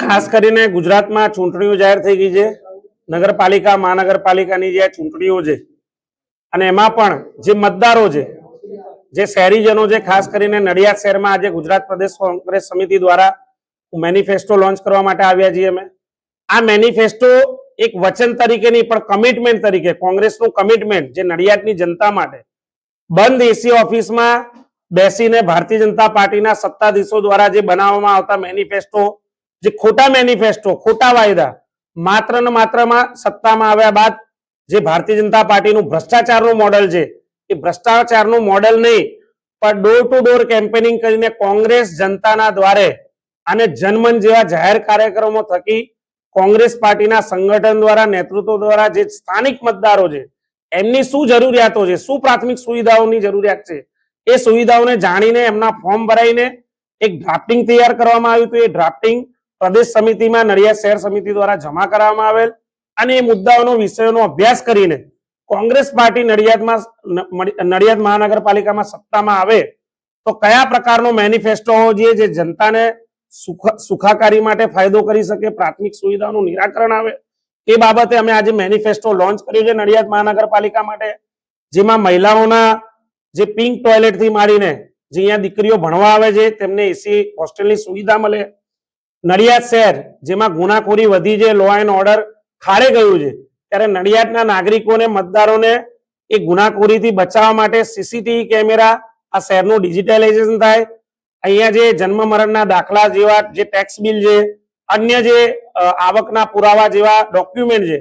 ખાસ કરીને ગુજરાતમાં ચૂંટણીઓ જાહેર થઈ ગઈ છે, નગરપાલિકા મહાનગરપાલિકાની જે ચૂંટણીઓ છે અને એમાં પણ જે મતદારો છે, જે શહેરીજનો છે, ખાસ કરીને નડિયાદ શહેરમાં આજે ગુજરાત પ્રદેશ કોંગ્રેસ સમિતિ દ્વારા મેનિફેસ્ટો લોન્ચ કરવા માટે આવ્યા છીએ. અમે આ મેનિફેસ્ટો એક વચન તરીકે નહીં પણ કમિટમેન્ટ તરીકે, કોંગ્રેસનું કમિટમેન્ટ જે નડિયાદની જનતા માટે બંધ એસી ઓફિસમાં બેસીને ભારતીય જનતા પાર્ટીના સત્તાધીશો દ્વારા જે બનાવવામાં આવતા મેનિફેસ્ટો, જે ખોટા મેનિફેસ્ટો, ખોટા વાયદા, માત્ર ને માત્રમાં સત્તામાં આવ્યા બાદ જે ભારતીય જનતા પાર્ટીનું ભ્રષ્ટાચારનું મોડેલ છે, એ ભ્રષ્ટાચારનું મોડેલ નહીં પણ ડોર ટુ ડોર કેમ્પેનિંગ કરીને કોંગ્રેસ જનતાના દ્વારે અને જનમન જેવા જાહેર કાર્યક્રમો થકી કોંગ્રેસ પાર્ટીના સંગઠન દ્વારા, નેતૃત્વ દ્વારા જે સ્થાનિક મતદારો છે એમની શું જરૂરિયાતો છે, શું પ્રાથમિક સુવિધાઓની જરૂરિયાત છે, એ સુવિધાઓને જાણીને એમના ફોર્મ ભરાઈને એક ડ્રાફ્ટિંગ તૈયાર કરવામાં આવ્યું હતું. એ ડ્રાફ્ટિંગ પ્રદેશ સમિતિમાં નડિયાદ શહેર સમિતિ દ્વારા જમા કરવામાં આવેલ અને એ મુદ્દાઓનો વિષયોનો અભ્યાસ કરીને કોંગ્રેસ પાર્ટી નડિયાદ મહાનગરપાલિકામાં સત્તામાં આવે તો કયા પ્રકારનો મેનિફેસ્ટો હોવો જોઈએ જે જનતાને સુખાકારી માટે ફાયદો કરી શકે, પ્રાથમિક સુવિધાઓનું નિરાકરણ આવે, એ બાબતે અમે આજે મેનિફેસ્ટો લોન્ચ કર્યું છે નડિયાદ મહાનગરપાલિકા માટે. જેમાં મહિલાઓના જે પિંક ટોયલેટ થી માંડીને જે અહીંયા દીકરીઓ ભણવા આવે છે તેમને એસી હોસ્ટેલની સુવિધા મળે. નડિયાદ શહેર જેમાં ગુનાખોરી વધી છે, લો એન્ડ ઓર્ડર ખાડે ગયું છે, ત્યારે નડિયાદના નાગરિકોને, મતદારોને એ ગુનાખોરીથી બચાવવા માટે સીસીટીવી કેમેરા, આ શહેરનું ડિજિટલાઇઝેશન થાય. અહીંયા જે જન્મ મરણના દાખલા જેવા જે ટેક્સ બિલ છે, અન્ય જે આવકના પુરાવા જેવા ડોક્યુમેન્ટ છે,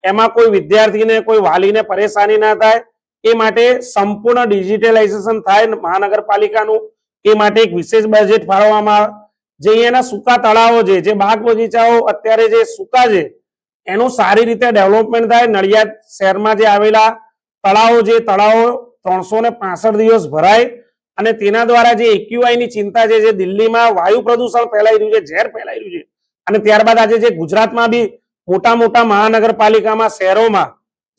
એમાં કોઈ વિદ્યાર્થીને, કોઈ વાલીને પરેશાની ના થાય એ માટે સંપૂર્ણ ડિજિટલાઇઝેશન થાય મહાનગરપાલિકાનું. એ માટે એક વિશેષ બજેટ ફાળવવામાં આવે. જે અહીંયાના સૂકા તળાવો છે, જે બાગ બગીચાઓ અત્યારે જે સૂકા છે, એનું સારી રીતે ડેવલપમેન્ટ થાય. નડિયાદ શહેરમાં જે આવેલા તળાવો છે, તળાવો 365 દિવસ ભરાય અને તેના દ્વારા જે એક્યુઆઈ ની ચિંતા છે, જે દિલ્હીમાં વાયુ પ્રદૂષણ ફેલાઈ રહ્યું છે, ઝેર ફેલાઈ રહ્યું છે, અને ત્યારબાદ આજે જે ગુજરાતમાં બી મોટા મોટા મહાનગરપાલિકામાં, શહેરોમાં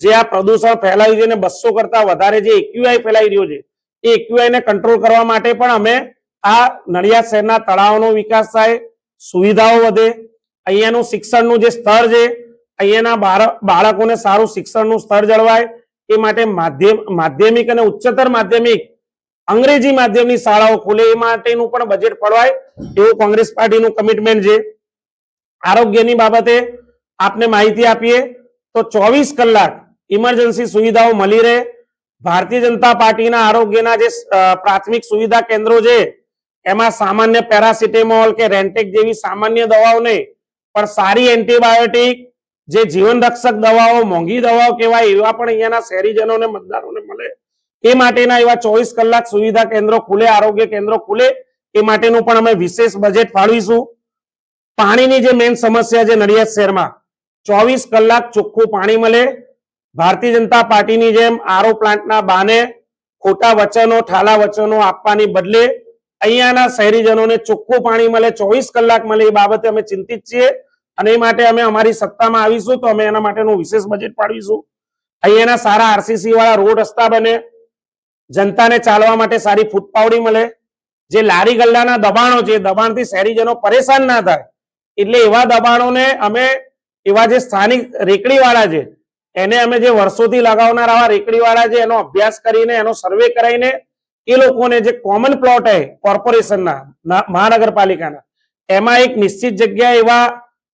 જે આ પ્રદૂષણ ફેલાયું છે અને 200 કરતા વધારે જે એક્યુઆઈ ફેલાઈ રહ્યો છે, એ એક્યુઆઈ ને કંટ્રોલ કરવા માટે પણ અમે આ નડિયાદ શહેરના તળાવનો વિકાસ થાય, સુવિધાઓ વધે, અહીંયાનું શિક્ષણનું જે સ્તર છે, અહીંયાના બાળકોને સારું શિક્ષણનું સ્તર જળવાય, એ માટે માધ્યમિક અને ઉચ્ચતર માધ્યમિક અંગ્રેજી માધ્યમની શાળાઓ ખુલે એ માટેનું પણ બજેટ ફળવાય, એવું કોંગ્રેસ પાર્ટીનું કમિટમેન્ટ છે. આરોગ્યની બાબતે આપને માહિતી આપીએ તો 24 કલાક ઇમરજન્સી સુવિધાઓ મળી રહે. ભારતીય જનતા પાર્ટીના આરોગ્યના જે પ્રાથમિક સુવિધા કેન્દ્રો છે એમાં સામાન્ય પેરાસિટેમોલ કે રેન્ટેક જેવી સામાન્ય દવાઓ નહીં પણ સારી એન્ટીબાયોટિક, જે જીવન રક્ષક દવાઓ, મોંઘી દવાઓ કહેવાય એવા પણ અહીંયાના શહેરીજનોને, મતદારોને મળે. એ માટેના એવા 24 કલાક સુવિધા કેન્દ્રો ખુલે, આરોગ્ય કેન્દ્રો ખુલે, એ માટેનું પણ અમે વિશેષ બજેટ ફાળવીશું. પાણીની જે મેઇન સમસ્યા છે નડિયાદ શહેરમાં, 24 કલાક ચોખ્ખું પાણી મળે. ભારતીય જનતા પાર્ટીની જેમ આરઓ પ્લાન્ટના બાને ખોટા વચનો, ઠાલા વચનો આપવાની બદલે અહીંયાના શહેરીજનોને ચોખ્ખું પાણી મળે, 24 કલાક મળે, એ બાબતે અમે ચિંતિત છીએ અને એ માટે અમે અમારી સત્તામાં આવીશું તો અમે એના માટેનું વિશેષ બજેટ ફાળવીશું. અહીંયાના સારા આરસીસી વાળા રોડ રસ્તા બને, જનતાને ચાલવા માટે સારી ફૂટપાવડી મળે. જે લારી ગલ્લાના દબાણો છે, દબાણથી શહેરીજનો પરેશાન ના થાય એટલે એવા દબાણોને અમે, એવા જે સ્થાનિક રેકડીવાળા છે એને અમે, જે વર્ષોથી લગાવનાર આવા રેકડીવાળા છે, એનો અભ્યાસ કરીને, એનો સર્વે કરાવીને એ લોકોને જે કોમન પ્લોટ હે કોર્પોરેશનના, મહાનગરપાલિકાના, એમાં એક નિશ્ચિત જગ્યા એવા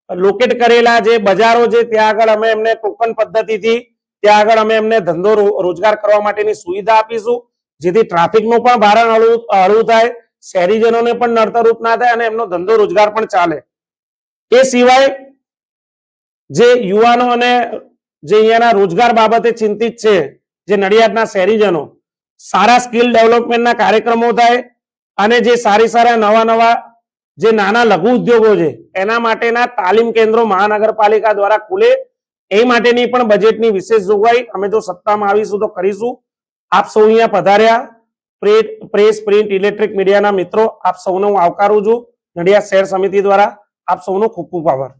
લોકેટ કરેલા જે બજારો છે ત્યાં આગળ અમે એમને ટોકન પદ્ધતિથી ત્યાં આગળ અમે એમને ધંધો રોજગાર કરવા માટેની સુવિધા આપીશું, જેથી ટ્રાફિકનું પણ ભારણ હળવું થાય, શહેરીજનોને પણ નડતરરૂપ ના થાય અને એમનો ધંધો રોજગાર પણ ચાલે. એ સિવાય જે યુવાનો અને જે અહીંયાના રોજગાર બાબતે ચિંતિત છે, જે નડિયાદના શહેરીજનો, સારા સ્કિલ ડેવલપમેન્ટના કાર્યક્રમો થાય અને જે સારા નવા જે નાના લઘુ ઉદ્યોગો છે એના માટેના તાલીમ કેન્દ્રો મહાનગરપાલિકા દ્વારા ખુલે, એ માટેની પણ બજેટની વિશેષ જોગવાઈ અમે જો સત્તામાં આવીશું તો કરીશું. આપ સૌ અહીંયા પધાર્યા, પ્રેસ, પ્રિન્ટ, ઇલેક્ટ્રિક મીડિયાના મિત્રો, આપ સૌને હું આવકારું છું નડિયાદ શહેર સમિતિ દ્વારા. આપ સૌનો ખૂબ ખૂબ આભાર.